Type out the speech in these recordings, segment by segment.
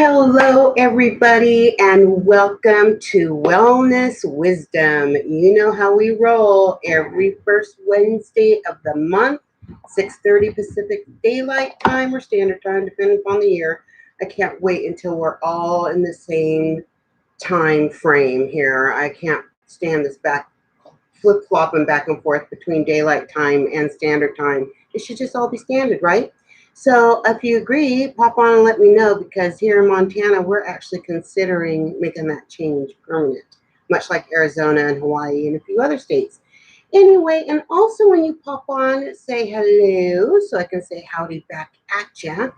Hello, everybody, and welcome to Wellness Wisdom. You know how we roll every first Wednesday of the month, 6:30 Pacific Daylight Time or Standard Time, depending upon the year. I can't wait until we're all in the same time frame here. I can't stand this back flip flopping back and forth between daylight time and standard time. It should just all be standard, right? So if you agree, pop on and let me know because here in Montana, we're actually considering making that change permanent, much like Arizona and Hawaii and a few other states. Anyway, and also when you pop on, say hello so I can say howdy back at you.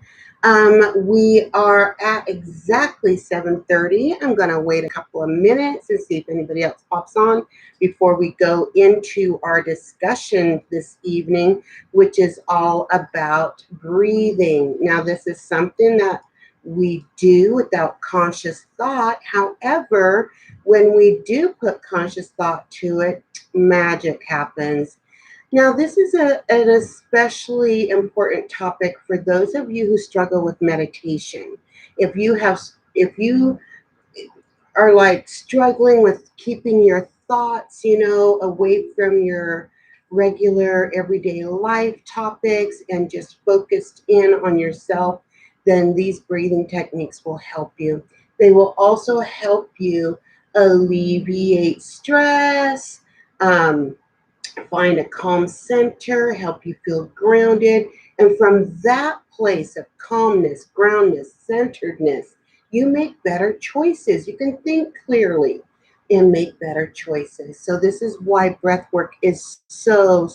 We are at exactly 7:30. I'm going to wait a couple of minutes and see if anybody else pops on before we go into our discussion this evening, which is all about breathing. Now, this is something that we do without conscious thought. However, when we do put conscious thought to it, magic happens. Now, this is an especially important topic for those of you who struggle with meditation. If you are like struggling with keeping your thoughts, away from your regular everyday life topics and just focused in on yourself, then these breathing techniques will help you. They will also help you alleviate stress, um, find a calm center, help you feel grounded. And from that place of calmness, groundness, centeredness, you make better choices. You can think clearly and make better choices. So, this is why breath work is so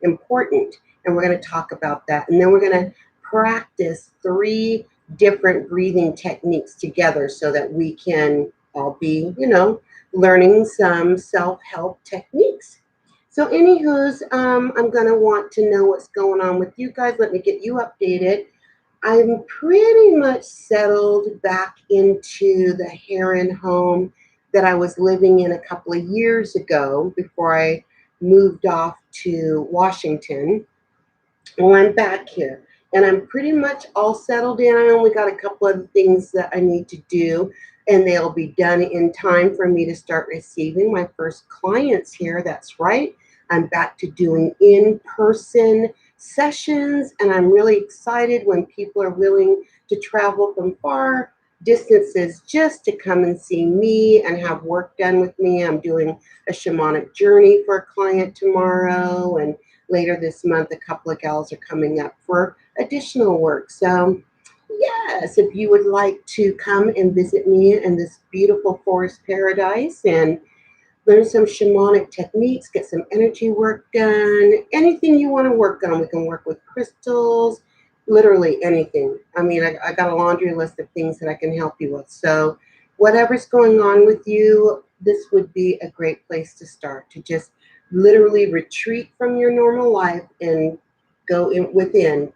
important. And we're going to talk about that. And then we're going to practice three different breathing techniques together so that we can all be, learning some self help techniques. So, anywho's, I'm gonna want to know what's going on with you guys. Let me get you updated. I'm pretty much settled back into the Heron home that I was living in a couple of years ago before I moved off to Washington. Well, I'm back here and I'm pretty much all settled in. I only got a couple of things that I need to do, and they'll be done in time for me to start receiving my first clients here. That's right. I'm back to doing in person sessions, and I'm really excited when people are willing to travel from far distances just to come and see me and have work done with me. I'm doing a shamanic journey for a client tomorrow, and later this month, a couple of gals are coming up for additional work. So, yes, if you would like to come and visit me in this beautiful forest paradise and learn some shamanic techniques, get some energy work done, anything you want to work on, we can work with crystals, literally anything. I mean, I got a laundry list of things that I can help you with. So, whatever's going on with you, this would be a great place to start to just literally retreat from your normal life and go within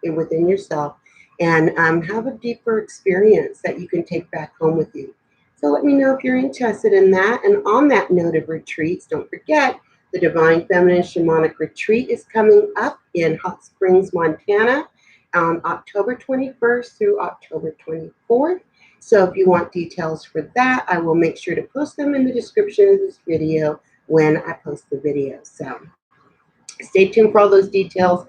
yourself and have a deeper experience that you can take back home with you. So let me know if you're interested in that. And on that note of retreats, don't forget the Divine Feminine Shamanic Retreat is coming up in Hot Springs, Montana on October 21st through October 24th. So if you want details for that, I will make sure to post them in the description of this video when I post the video. So stay tuned for all those details.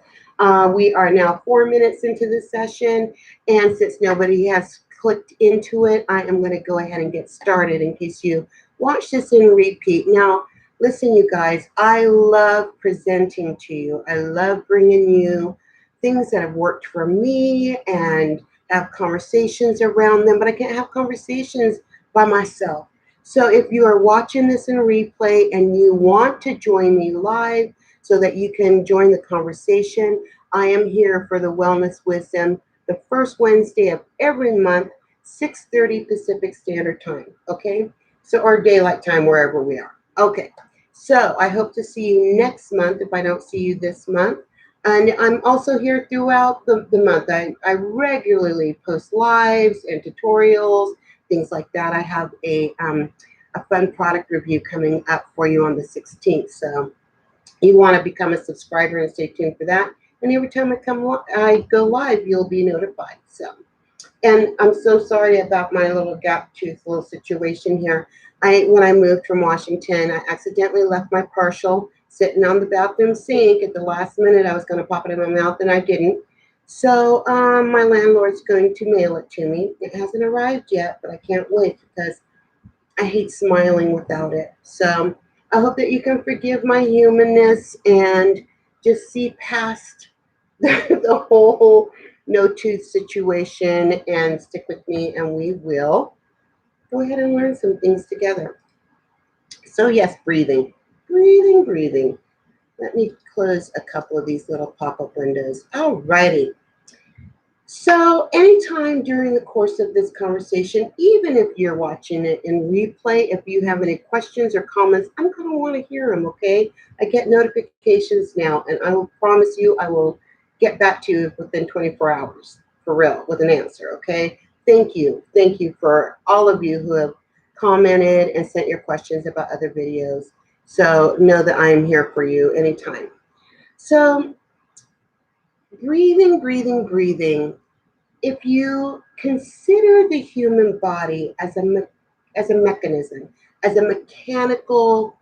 We are now 4 minutes into the session, and since nobody has clicked into it, I am going to go ahead and get started in case you watch this in repeat. Now, listen, you guys, I love presenting to you. I love bringing you things that have worked for me and have conversations around them, but I can't have conversations by myself. So if you are watching this in replay and you want to join me live, so that you can join the conversation. I am here for the Wellness Wisdom the first Wednesday of every month, 6:30 Pacific Standard Time. Okay? So, or daylight time, wherever we are. Okay. So, I hope to see you next month if I don't see you this month. And I'm also here throughout the month. I regularly post lives and tutorials, things like that. I have a fun product review coming up for you on the 16th. So, you want to become a subscriber and stay tuned for that. And every time I go live, you'll be notified. So, And I'm so sorry about my little gap tooth little situation here. When I moved from Washington, I accidentally left my partial sitting on the bathroom sink at the last minute. I was going to pop it in my mouth and I didn't. So my landlord's going to mail it to me. It hasn't arrived yet, but I can't wait because I hate smiling without it. So I hope that you can forgive my humanness and just see past the whole no tooth situation and stick with me, and we will go ahead and learn some things together. So, yes, breathing, breathing, breathing. Let me close a couple of these little pop up windows. Alrighty. So, anytime during the course of this conversation, even if you're watching it in replay, if you have any questions or comments, I'm going to want to hear them, okay? I get notifications now, and I will promise you I will get back to you within 24 hours, for real, with an answer, okay? Thank you. Thank you for all of you who have commented and sent your questions about other videos. So, know that I am here for you anytime. So, breathing, breathing, breathing. If you consider the human body as a mechanism, as a mechanical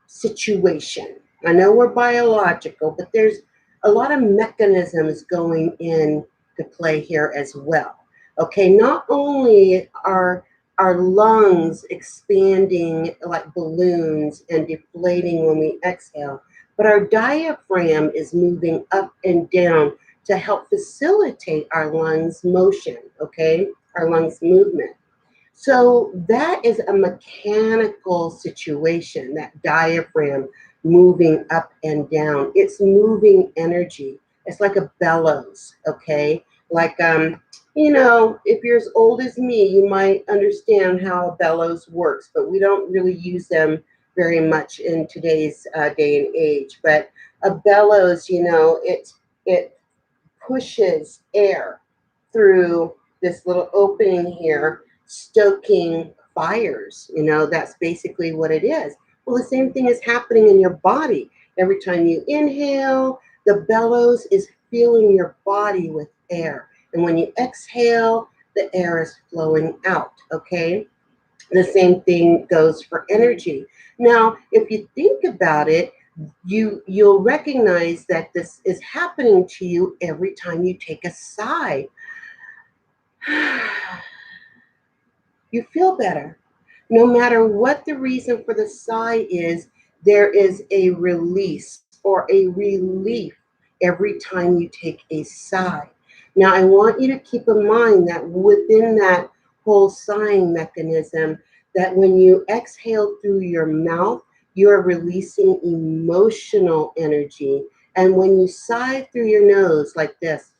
situation, I know we're biological, but there's a lot of mechanisms going in to play here as well. Okay, not only are our lungs expanding like balloons and deflating when we exhale, but our diaphragm is moving up and down to help facilitate our lungs motion, okay, our lungs movement. So that is a mechanical situation, that diaphragm moving up and down. It's moving energy. It's like a bellows, okay? Like, if you're as old as me, you might understand how a bellows works, but we don't really use them very much in today's day and age. But a bellows, it pushes air through this little opening here, stoking fires. That's basically what it is. Well, the same thing is happening in your body. Every time you inhale, the bellows is filling your body with air. And when you exhale, the air is flowing out, okay? The same thing goes for energy. Now, if you think about it, you'll recognize that this is happening to you every time you take a sigh. You feel better. No matter what the reason for the sigh is, there is a release or a relief every time you take a sigh. Now, I want you to keep in mind that within that whole sighing mechanism, that when you exhale through your mouth, you're releasing emotional energy. And when you sigh through your nose like this,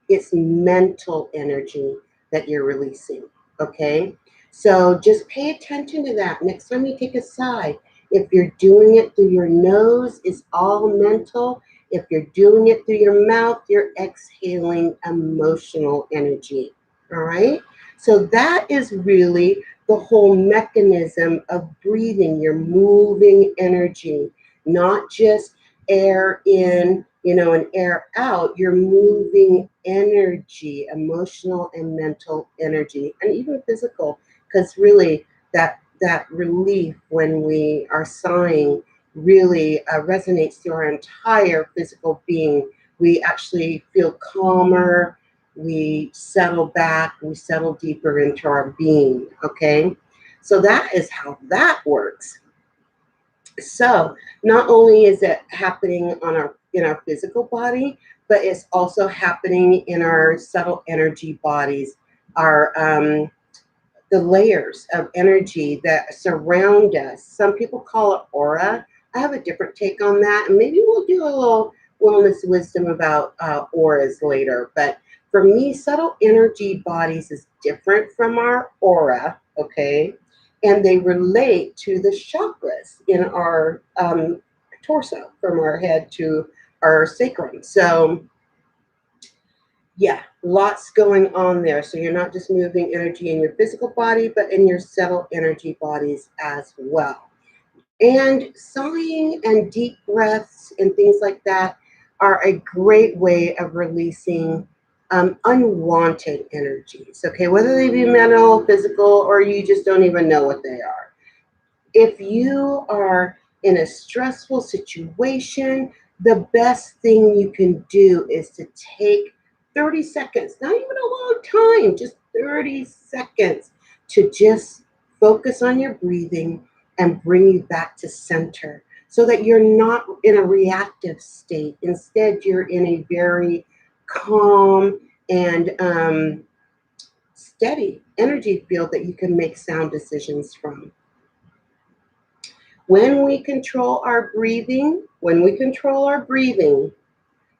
it's mental energy that you're releasing. Okay? So just pay attention to that. Next time you take a sigh, if you're doing it through your nose, it's all mental. If you're doing it through your mouth, you're exhaling emotional energy. All right? So that is really the whole mechanism of breathing. You're moving energy, not just air in, and air out. You're moving energy, emotional and mental energy, and even physical, because really that relief when we are sighing really resonates through our entire physical being. We actually feel calmer, we settle back, we settle deeper into our being, okay? So that is how that works. So not only is it happening in our physical body, but it's also happening in our subtle energy bodies, our the layers of energy that surround us. Some people call it aura. I have a different take on that, and maybe we'll do a little wellness wisdom about auras later. But for me, subtle energy bodies is different from our aura, okay? And they relate to the chakras in our torso, from our head to our sacrum. So yeah, lots going on there. So you're not just moving energy in your physical body, but in your subtle energy bodies as well. And sighing and deep breaths and things like that, are a great way of releasing unwanted energies, okay? Whether they be mental, physical, or you just don't even know what they are. If you are in a stressful situation, the best thing you can do is to take 30 seconds, not even a long time, just 30 seconds to just focus on your breathing and bring you back to center so that you're not in a reactive state. Instead, you're in a very calm and steady energy field that you can make sound decisions from. When we control our breathing,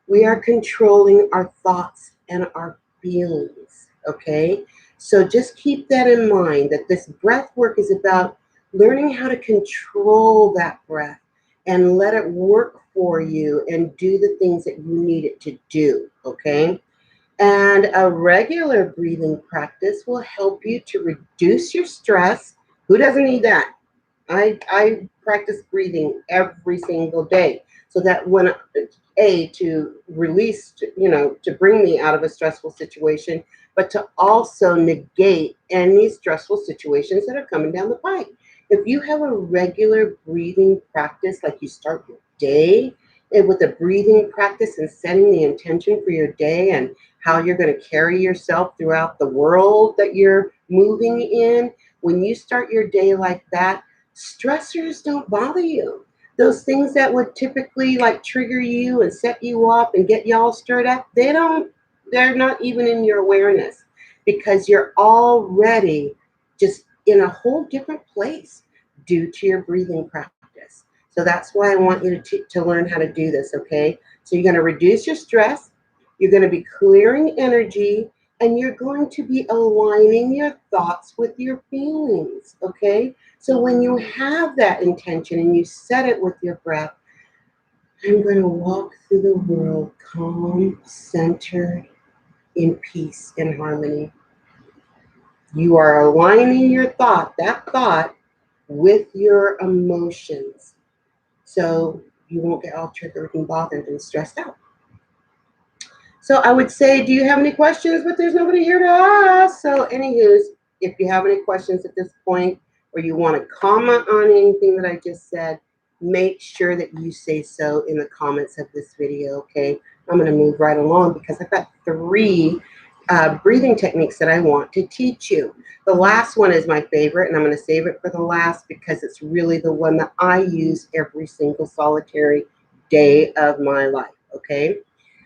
we are controlling our thoughts and our feelings, okay? So just keep that in mind that this breath work is about learning how to control that breath and let it work for you and do the things that you need it to do, okay? And a regular breathing practice will help you to reduce your stress. Who doesn't need that? I practice breathing every single day so that when to release, to bring me out of a stressful situation, but to also negate any stressful situations that are coming down the pike. If you have a regular breathing practice, like you start your day with a breathing practice and setting the intention for your day and how you're going to carry yourself throughout the world that you're moving in, when you start your day like that, stressors don't bother you. Those things that would typically like trigger you and set you up and get y'all stirred up, they're not even in your awareness because you're already just in a whole different place due to your breathing practice. So that's why I want you to learn how to do this, okay? So you're going to reduce your stress, you're going to be clearing energy, and you're going to be aligning your thoughts with your feelings, okay? So when you have that intention and you set it with your breath, I'm going to walk through the world calm, centered, in peace and harmony. You are aligning that thought, with your emotions. So you won't get all triggered and bothered and stressed out. So I would say, do you have any questions? But there's nobody here to ask. So anywho's, if you have any questions at this point, or you want to comment on anything that I just said, make sure that you say so in the comments of this video, okay? I'm going to move right along because I've got 3 breathing techniques that I want to teach you. The last one is my favorite, and I'm going to save it for the last because it's really the one that I use every single solitary day of my life, okay?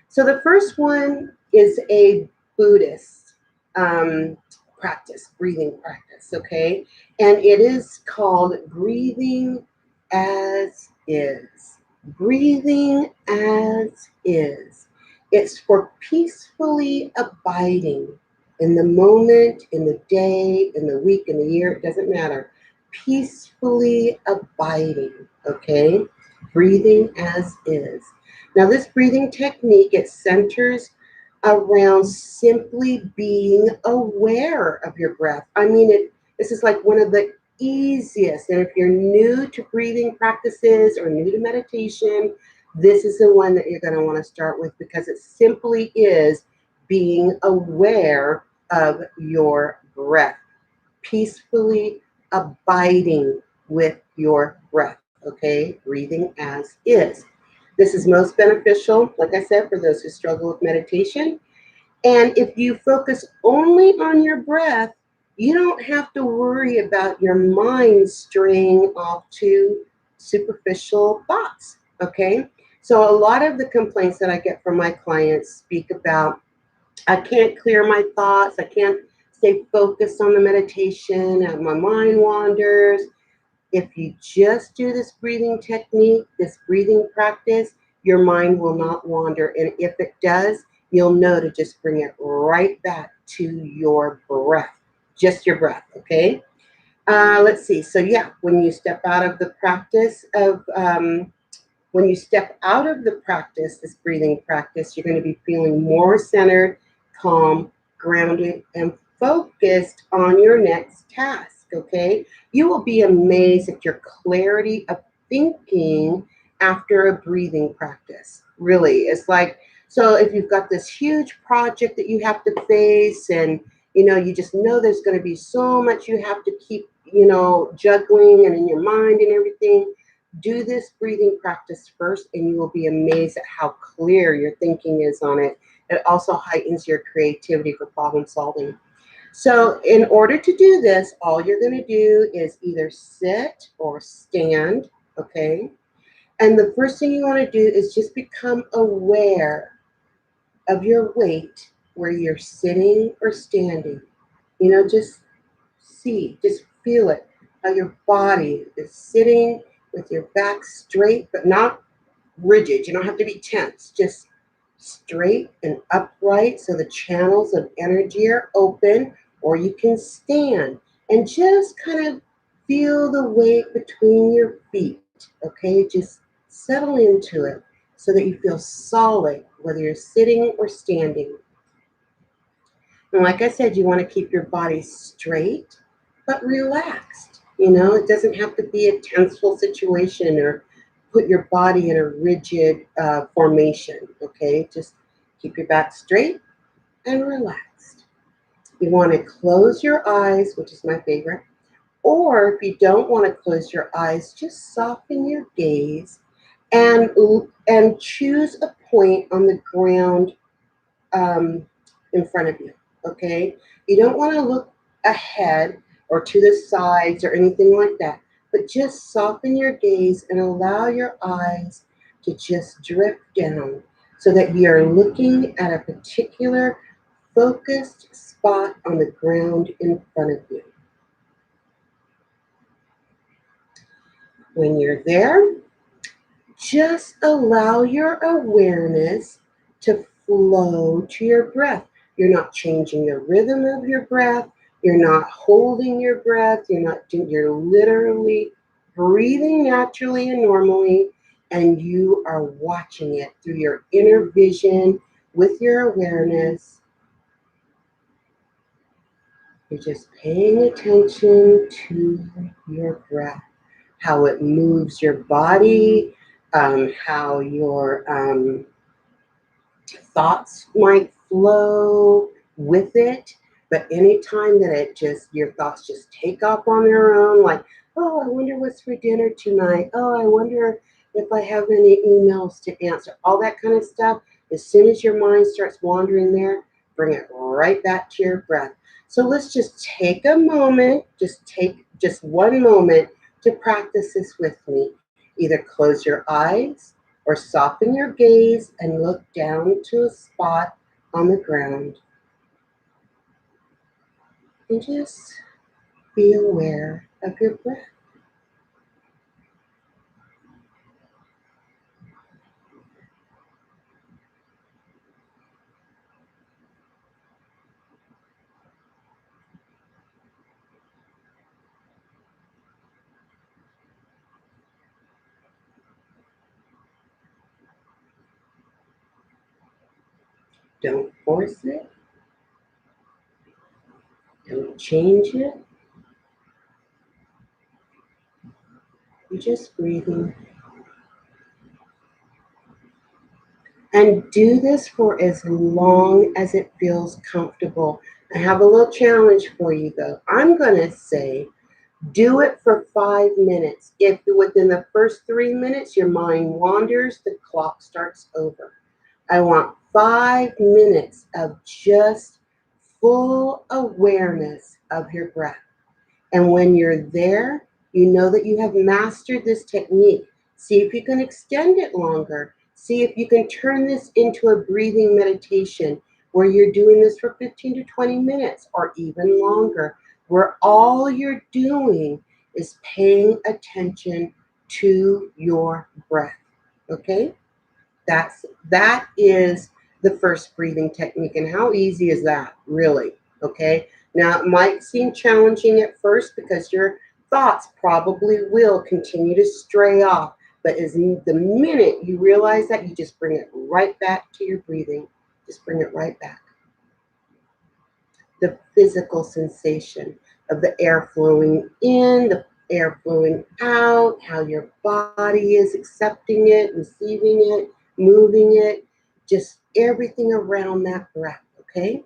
So the first one is a Buddhist breathing practice, okay? And it is called breathing as is. Breathing as is. It's for peacefully abiding in the moment, in the day, in the week, in the year, it doesn't matter. Peacefully abiding, okay? Breathing as is. Now, this breathing technique, it centers around simply being aware of your breath. I mean, this is like one of the easiest. And if you're new to breathing practices or new to meditation, this is the one that you're going to want to start with because it simply is being aware of your breath, peacefully abiding with your breath, okay? Breathing as is. This is most beneficial, like I said, for those who struggle with meditation. And if you focus only on your breath, you don't have to worry about your mind straying off to superficial thoughts, okay? So a lot of the complaints that I get from my clients speak about, I can't clear my thoughts, I can't stay focused on the meditation, and my mind wanders. If you just do this breathing technique, this breathing practice, your mind will not wander. And if it does, you'll know to just bring it right back to your breath, just your breath, okay? Let's see. So yeah, when you step out of the practice of, this breathing practice, you're going to be feeling more centered, calm, grounded, and focused on your next task, okay? You will be amazed at your clarity of thinking after a breathing practice. really. It's like, so if you've got this huge project that you have to face, and you just know there's going to be so much you have to keep, juggling and in your mind and everything, do this breathing practice first, and you will be amazed at how clear your thinking is on it. It also heightens your creativity for problem solving. So, in order to do this, all you're going to do is either sit or stand, okay? And the first thing you want to do is just become aware of your weight where you're sitting or standing. Just just feel it, how your body is sitting with your back straight, but not rigid. You don't have to be tense, just straight and upright so the channels of energy are open, or you can stand and just kind of feel the weight between your feet. Okay, just settle into it so that you feel solid, whether you're sitting or standing. And like I said, you want to keep your body straight but relaxed. It doesn't have to be a tenseful situation or put your body in a rigid formation. Okay, just keep your back straight and relaxed. You want to close your eyes, which is my favorite. Or if you don't want to close your eyes, just soften your gaze and choose a point on the ground um, in front of you. Okay, you don't want to look ahead or to the sides or anything like that, but just soften your gaze and allow your eyes to just drift down so that you're looking at a particular focused spot on the ground in front of you. When you're there, just allow your awareness to flow to your breath. You're not changing the rhythm of your breath. You're not holding your breath. You're literally breathing naturally and normally, and you are watching it through your inner vision with your awareness. You're just paying attention to your breath, how it moves your body, how your thoughts might flow with it. But anytime that your thoughts just take off on their own, like, oh, I wonder what's for dinner tonight. Oh, I wonder if I have any emails to answer, all that kind of stuff. As soon as your mind starts wandering there, bring it right back to your breath. So let's just take a moment, take just one moment to practice this with me. Either close your eyes or soften your gaze and look down to a spot on the ground. And just be aware of your breath. Don't force it. Don't change it. You're just breathing. And do this for as long as it feels comfortable. I have a little challenge for you though. I'm going to say do it for 5 minutes. If within the first 3 minutes your mind wanders, the clock starts over. I want 5 minutes of just full awareness of your breath. And when you're there, you know that you have mastered this technique. See if you can extend it longer. See if you can turn this into a breathing meditation where you're doing this for 15 to 20 minutes or even longer, where all you're doing is paying attention to your breath. Okay? That is the first breathing technique. And how easy is that, really? Okay. Now it might seem challenging at first because your thoughts probably will continue to stray off. But the minute you realize that, you just bring it right back to your breathing. Just bring it right back. The physical sensation of the air flowing in, the air flowing out, how your body is accepting it, receiving it, moving it, just everything around that breath, okay?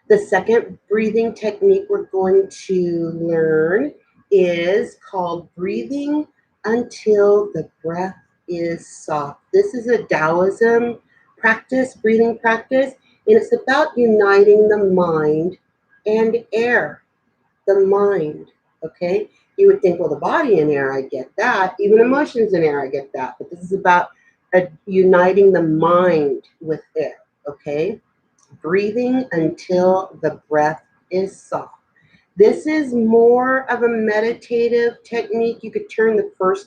The second breathing technique we're going to learn is called breathing until the breath is soft. This is a Taoism practice, breathing practice, and it's about uniting the mind and air. The mind, okay? You would think, well, the body in air, I get that. Even emotions in air, I get that. But this is about uniting the mind with air, okay? Breathing until the breath is soft. This is more of a meditative technique. You could turn the first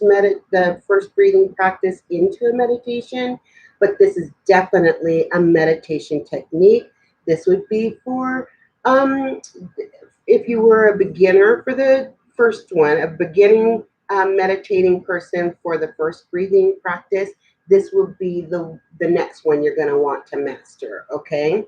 breathing practice into a meditation, but this is definitely a meditation technique. This would be for if you were a beginner for the first one, a beginning meditating person for the first breathing practice. This would be the next one you're going to want to master. Okay.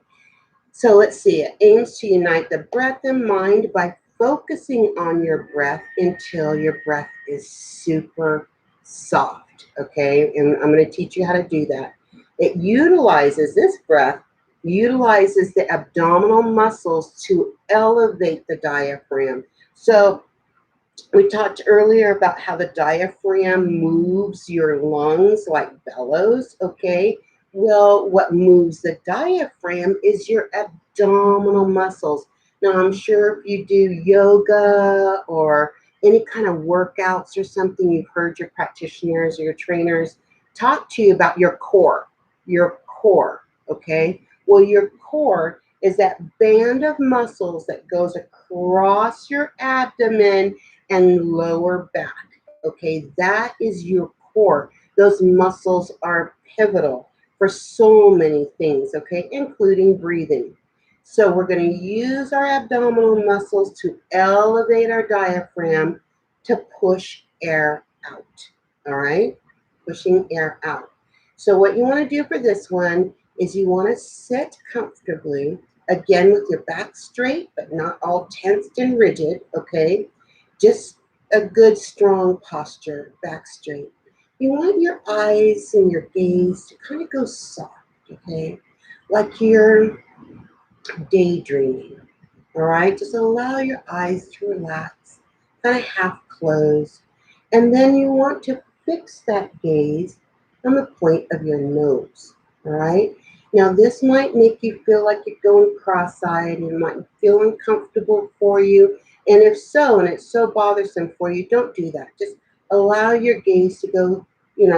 So let's see, it aims to unite the breath and mind by focusing on your breath until your breath is super soft, okay? And I'm going to teach you how to do that. This breath utilizes the abdominal muscles to elevate the diaphragm. So we talked earlier about how the diaphragm moves your lungs like bellows, okay? Well, what moves the diaphragm is your abdominal muscles. Now, I'm sure if you do yoga or any kind of workouts or something, you've heard your practitioners or your trainers talk to you about your core, okay? Well, your core is that band of muscles that goes across your abdomen and lower back. Okay, that is your core. Those muscles are pivotal for so many things, okay, including breathing. So we're going to use our abdominal muscles to elevate our diaphragm to push air out. All right, pushing air out. So what you want to do for this one is you want to sit comfortably, again with your back straight, but not all tensed and rigid, okay? Just a good, strong posture, back straight. You want your eyes and your gaze to kind of go soft, okay? Like you're daydreaming, all right? Just allow your eyes to relax, kind of half closed. And then you want to fix that gaze on the point of your nose, all right? Now, this might make you feel like you're going cross-eyed. It might feel uncomfortable for you. And if so, and it's so bothersome for you, don't do that. Just allow your gaze to go,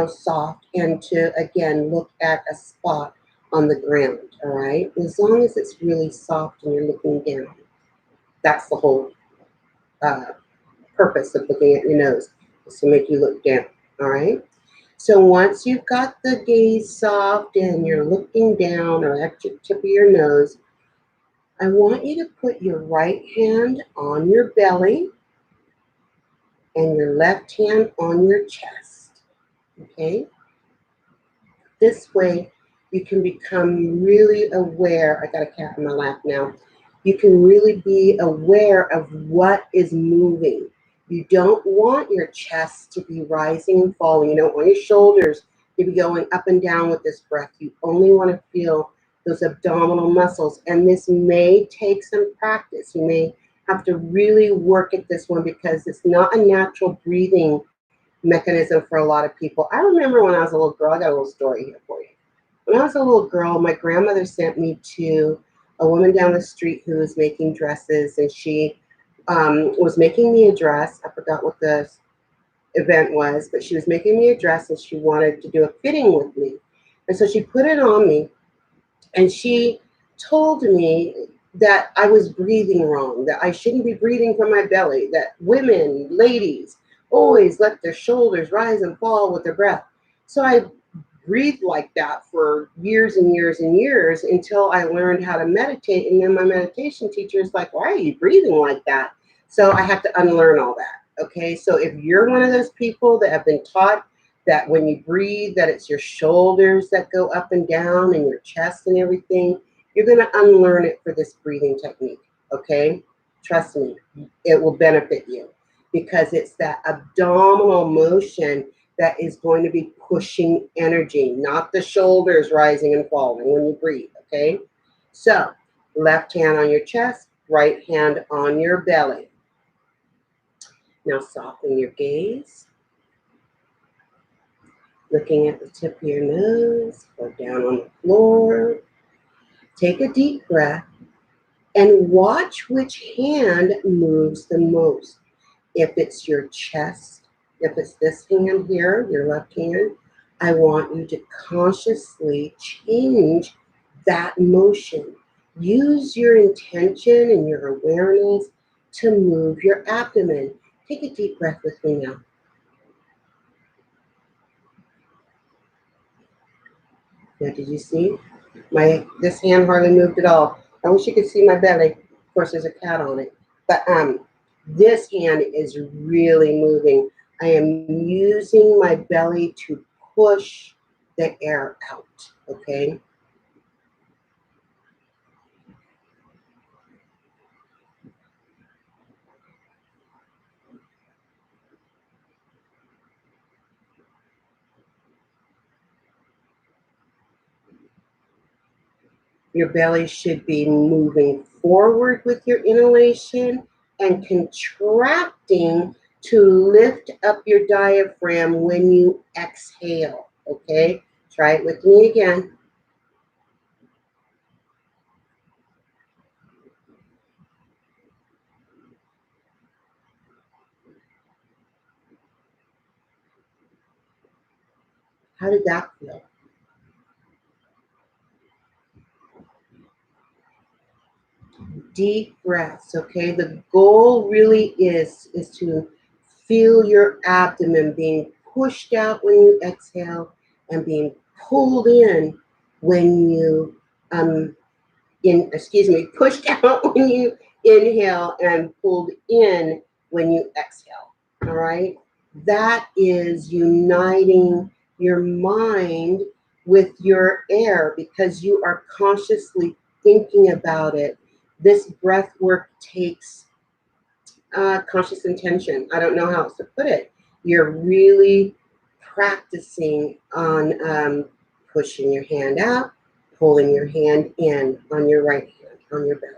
soft and to, again, look at a spot on the ground, all right? As long as it's really soft and you're looking down. That's the whole uh, purpose of looking at your nose, is to make you look down, all right? So once you've got the gaze soft and you're looking down or at the tip of your nose, I want you to put your right hand on your belly and your left hand on your chest, okay? This way, you can become really aware. I got a cat in my lap now. You can really be aware of what is moving. You don't want your chest to be rising and falling. You don't want your shoulders to be going up and down with this breath. You only want to feel those abdominal muscles. And this may take some practice. You may have to really work at this one because it's not a natural breathing mechanism for a lot of people. I remember when I was a little girl, I got a little story here for you. When I was a little girl, my grandmother sent me to a woman down the street who was making dresses, and she was making me a dress. I forgot what the event was, but she was making me a dress and she wanted to do a fitting with me. And so she put it on me and she told me that I was breathing wrong, that I shouldn't be breathing from my belly, that women, ladies, always let their shoulders rise and fall with their breath. So I breathed like that for years and years and years until I learned how to meditate. And then my meditation teacher is like, why are you breathing like that? So I have to unlearn all that. Okay. So if you're one of those people that have been taught that when you breathe, that it's your shoulders that go up and down and your chest and everything, you're going to unlearn it for this breathing technique. Okay. Trust me, it will benefit you because it's that abdominal motion that is going to be pushing energy, not the shoulders rising and falling when you breathe, okay? So, left hand on your chest, right hand on your belly. Now soften your gaze, looking at the tip of your nose or down on the floor. Take a deep breath and watch which hand moves the most. If it's your chest, if it's this hand here, your left hand, I want you to consciously change that motion. Use your intention and your awareness to move your abdomen. Take a deep breath with me now. Now, did you see? This hand hardly moved at all. I wish you could see my belly. Of course, there's a cat on it. But this hand is really moving. I am using my belly to push the air out, okay? Your belly should be moving forward with your inhalation and contracting to lift up your diaphragm when you exhale, okay? Try it with me again. How did that feel? Deep breaths, okay? The goal really is to feel your abdomen being pushed out when you exhale and being pulled in when you pushed out when you inhale and pulled in when you exhale. All right? That is uniting your mind with your air because you are consciously thinking about it. This breath work takes conscious intention. I don't know how else to put it. You're really practicing on pushing your hand out, pulling your hand in on your right hand, on your belly.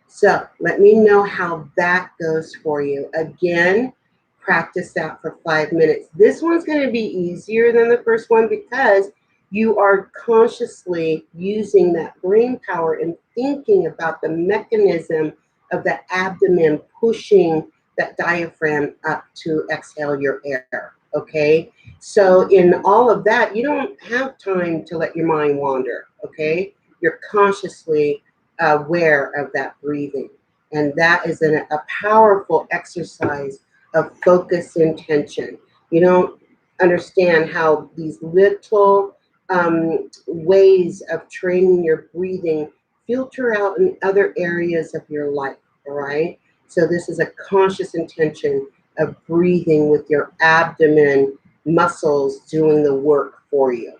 So let me know how that goes for you. Again, practice that for 5 minutes. This one's going to be easier than the first one because you are consciously using that brain power and thinking about the mechanism of the abdomen pushing that diaphragm up to exhale your air. Okay? So in all of that, you don't have time to let your mind wander. Okay? You're consciously aware of that breathing. And that is a powerful exercise of focus intention. You don't understand how these little ways of training your breathing filter out in other areas of your life, all right? So this is a conscious intention of breathing with your abdomen muscles doing the work for you.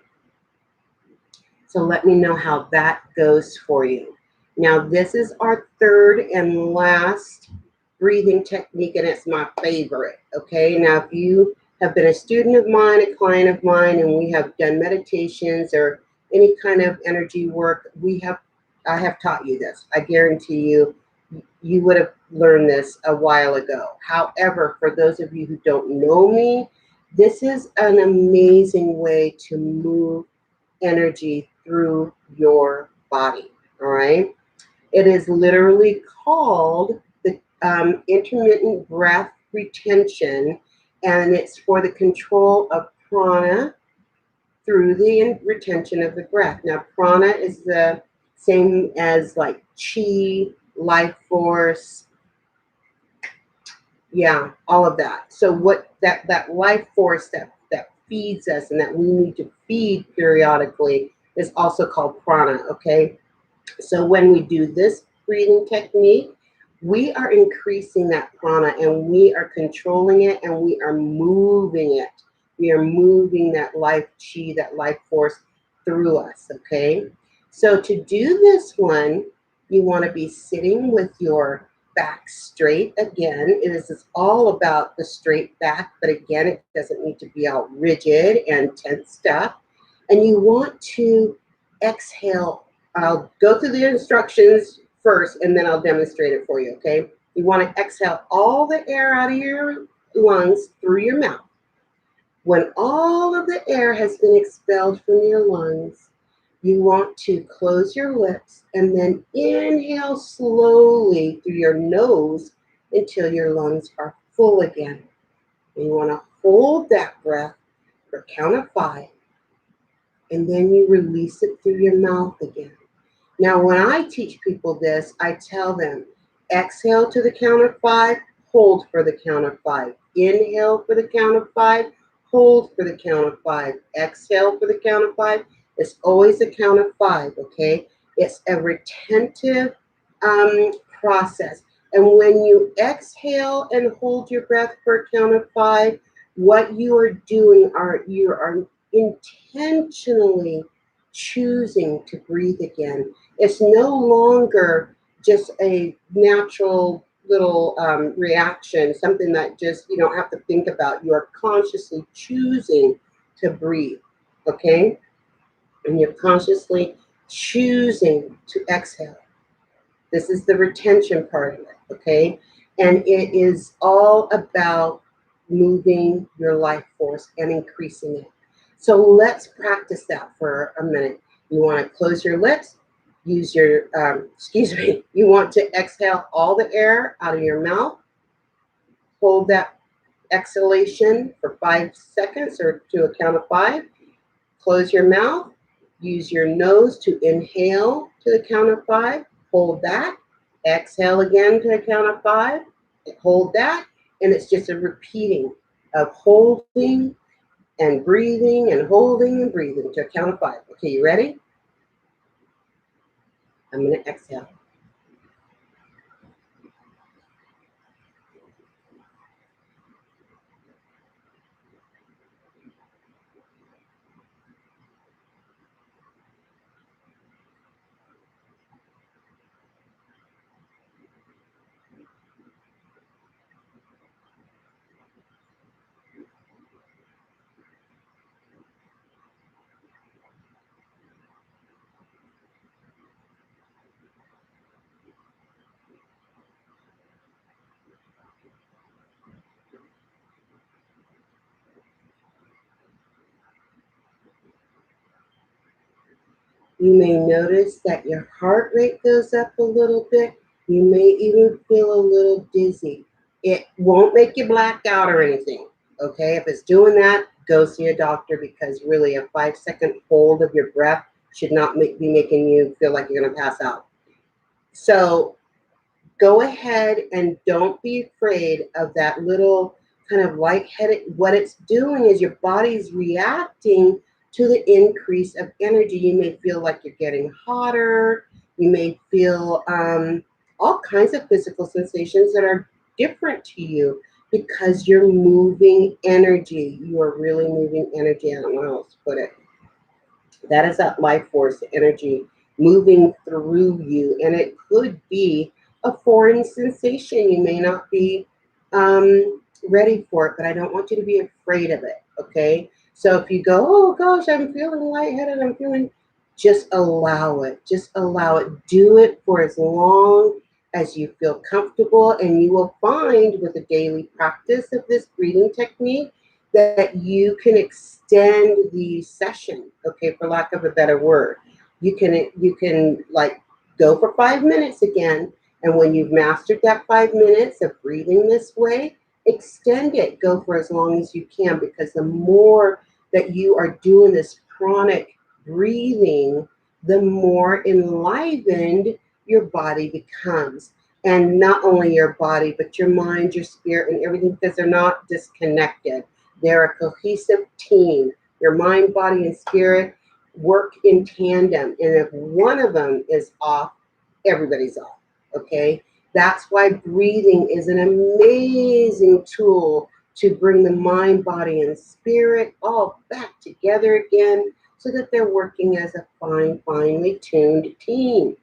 So let me know how that goes for you. Now, this is our third and last breathing technique, and it's my favorite, okay? Now, if you have been a student of mine, a client of mine, and we have done meditations or any kind of energy work, I have taught you this. I guarantee you, you would have learned this a while ago. However, for those of you who don't know me, this is an amazing way to move energy through your body, all right? It is literally called the intermittent breath retention, and it's for the control of prana through the retention of the breath. Now, prana is the same as like chi, life force, yeah, all of that. So what that life force that feeds us and that we need to feed periodically is also called prana, okay? So when we do this breathing technique, we are increasing that prana and we are controlling it and we are moving it. We are moving that life chi, that life force through us, okay? So to do this one, you want to be sitting with your back straight again. This is all about the straight back, but again, it doesn't need to be all rigid and tensed up. And you want to exhale. I'll go through the instructions first and then I'll demonstrate it for you, okay? You want to exhale all the air out of your lungs through your mouth. When all of the air has been expelled from your lungs, you want to close your lips and then inhale slowly through your nose until your lungs are full again. And you want to hold that breath for count of 5, and then you release it through your mouth again. Now, when I teach people this, I tell them, exhale to the count of 5, hold for the count of 5. Inhale for the count of 5, hold for the count of 5. Exhale for the count of 5. It's always a count of 5, okay? It's a retentive process. And when you exhale and hold your breath for a count of 5, what you are doing you are intentionally choosing to breathe again. It's no longer just a natural little reaction, something that just you don't have to think about. You are consciously choosing to breathe, okay? And you're consciously choosing to exhale. This is the retention part of it, okay? And it is all about moving your life force and increasing it. So let's practice that for a minute. You want to close your lips, use your, you want to exhale all the air out of your mouth, hold that exhalation for 5 seconds or to a count of 5, close your mouth, use your nose to inhale to the count of 5, hold that, exhale again to the count of 5, hold that, and it's just a repeating of holding and breathing and holding and breathing to a count of 5. Okay, you ready? I'm going to exhale. You may notice that your heart rate goes up a little bit. You may even feel a little dizzy. It won't make you black out or anything, okay? If it's doing that, go see a doctor, because really a 5-second hold of your breath should not be making you feel like you're going to pass out. So go ahead and don't be afraid of that little kind of lightheaded. What it's doing is your body's reacting to the increase of energy. You may feel like you're getting hotter. You may feel all kinds of physical sensations that are different to you because you're moving energy. You are really moving energy. I don't know how else to put it. That is that life force energy moving through you. And it could be a foreign sensation. You may not be ready for it, but I don't want you to be afraid of it, okay? So if you go, oh gosh, I'm feeling lightheaded, just allow it. Just allow it. Do it for as long as you feel comfortable. And you will find with a daily practice of this breathing technique that you can extend the session, okay, for lack of a better word. You can like go for 5 minutes again, and when you've mastered that 5 minutes of breathing this way, extend it. Go for as long as you can, because the more that you are doing this chronic breathing, the more enlivened your body becomes. And not only your body, but your mind, your spirit, and everything, because they're not disconnected. They're a cohesive team. Your mind, body, and spirit work in tandem. And if one of them is off, everybody's off. Okay? That's why breathing is an amazing tool to bring the mind, body, and spirit all back together again so that they're working as a finely tuned team.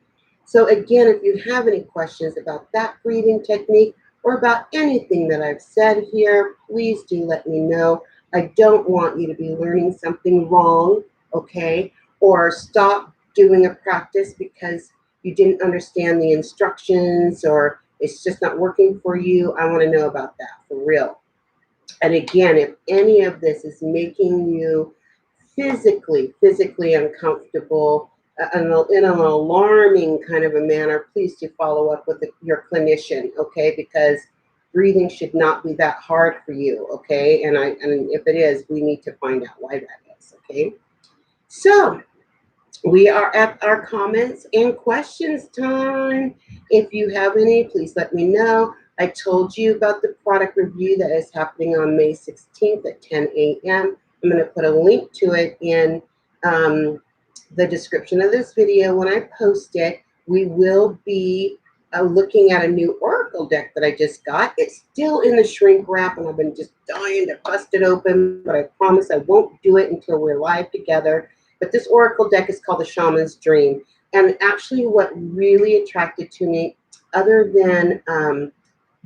So again, if you have any questions about that breathing technique or about anything that I've said here, please do let me know. I don't want you to be learning something wrong, okay? Or stop doing a practice because you didn't understand the instructions or it's just not working for you. I want to know about that for real. And again, if any of this is making you physically uncomfortable in an alarming kind of a manner, please do follow up with your clinician, okay? Because breathing should not be that hard for you, okay? And if it is, we need to find out why that is, okay? So we are at our comments and questions time. If you have any, please let me know. I told you about the product review that is happening on May 16th at 10 a.m. I'm going to put a link to it in the description of this video. When I post it, we will be looking at a new Oracle deck that I just got. It's still in the shrink wrap, and I've been just dying to bust it open, but I promise I won't do it until we're live together. But this Oracle deck is called the Shaman's Dream. And actually what really attracted to me, other than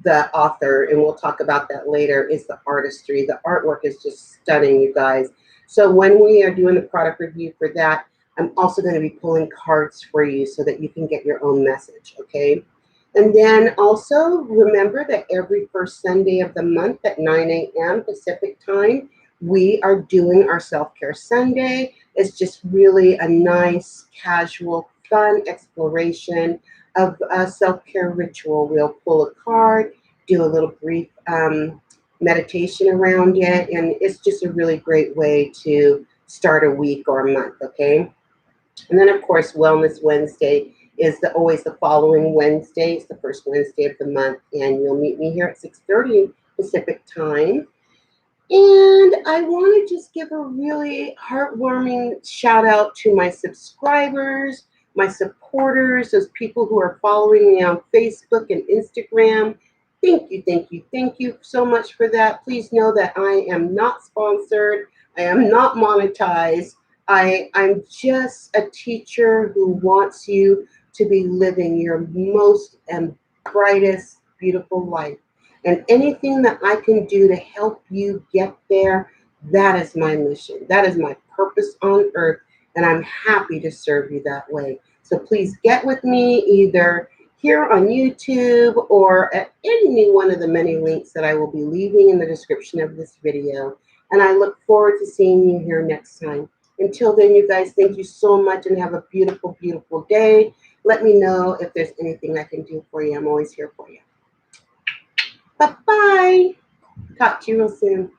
the author, and we'll talk about that later, is the artistry. The artwork is just stunning, you guys. So when we are doing the product review for that, I'm also going to be pulling cards for you so that you can get your own message, okay? And then also remember that every first Sunday of the month at 9 a.m. Pacific time, we are doing our Self-Care Sunday. It's just really a nice, casual, fun exploration of a self-care ritual. We'll pull a card, do a little brief meditation around it, and it's just a really great way to start a week or a month, okay? And then, of course, Wellness Wednesday is always the following Wednesday. It's the first Wednesday of the month, and you'll meet me here at 6:30 Pacific time. And I want to just give a really heartwarming shout out to my subscribers, my supporters, those people who are following me on Facebook and Instagram. Thank you so much for that. Please know that I am not sponsored. I am not monetized. I'm just a teacher who wants you to be living your most and brightest, beautiful life. And anything that I can do to help you get there, that is my mission. That is my purpose on earth. And I'm happy to serve you that way. So please get with me either here on YouTube or at any one of the many links that I will be leaving in the description of this video. And I look forward to seeing you here next time. Until then, you guys, thank you so much and have a beautiful, beautiful day. Let me know if there's anything I can do for you. I'm always here for you. Bye-bye. Talk to you real soon.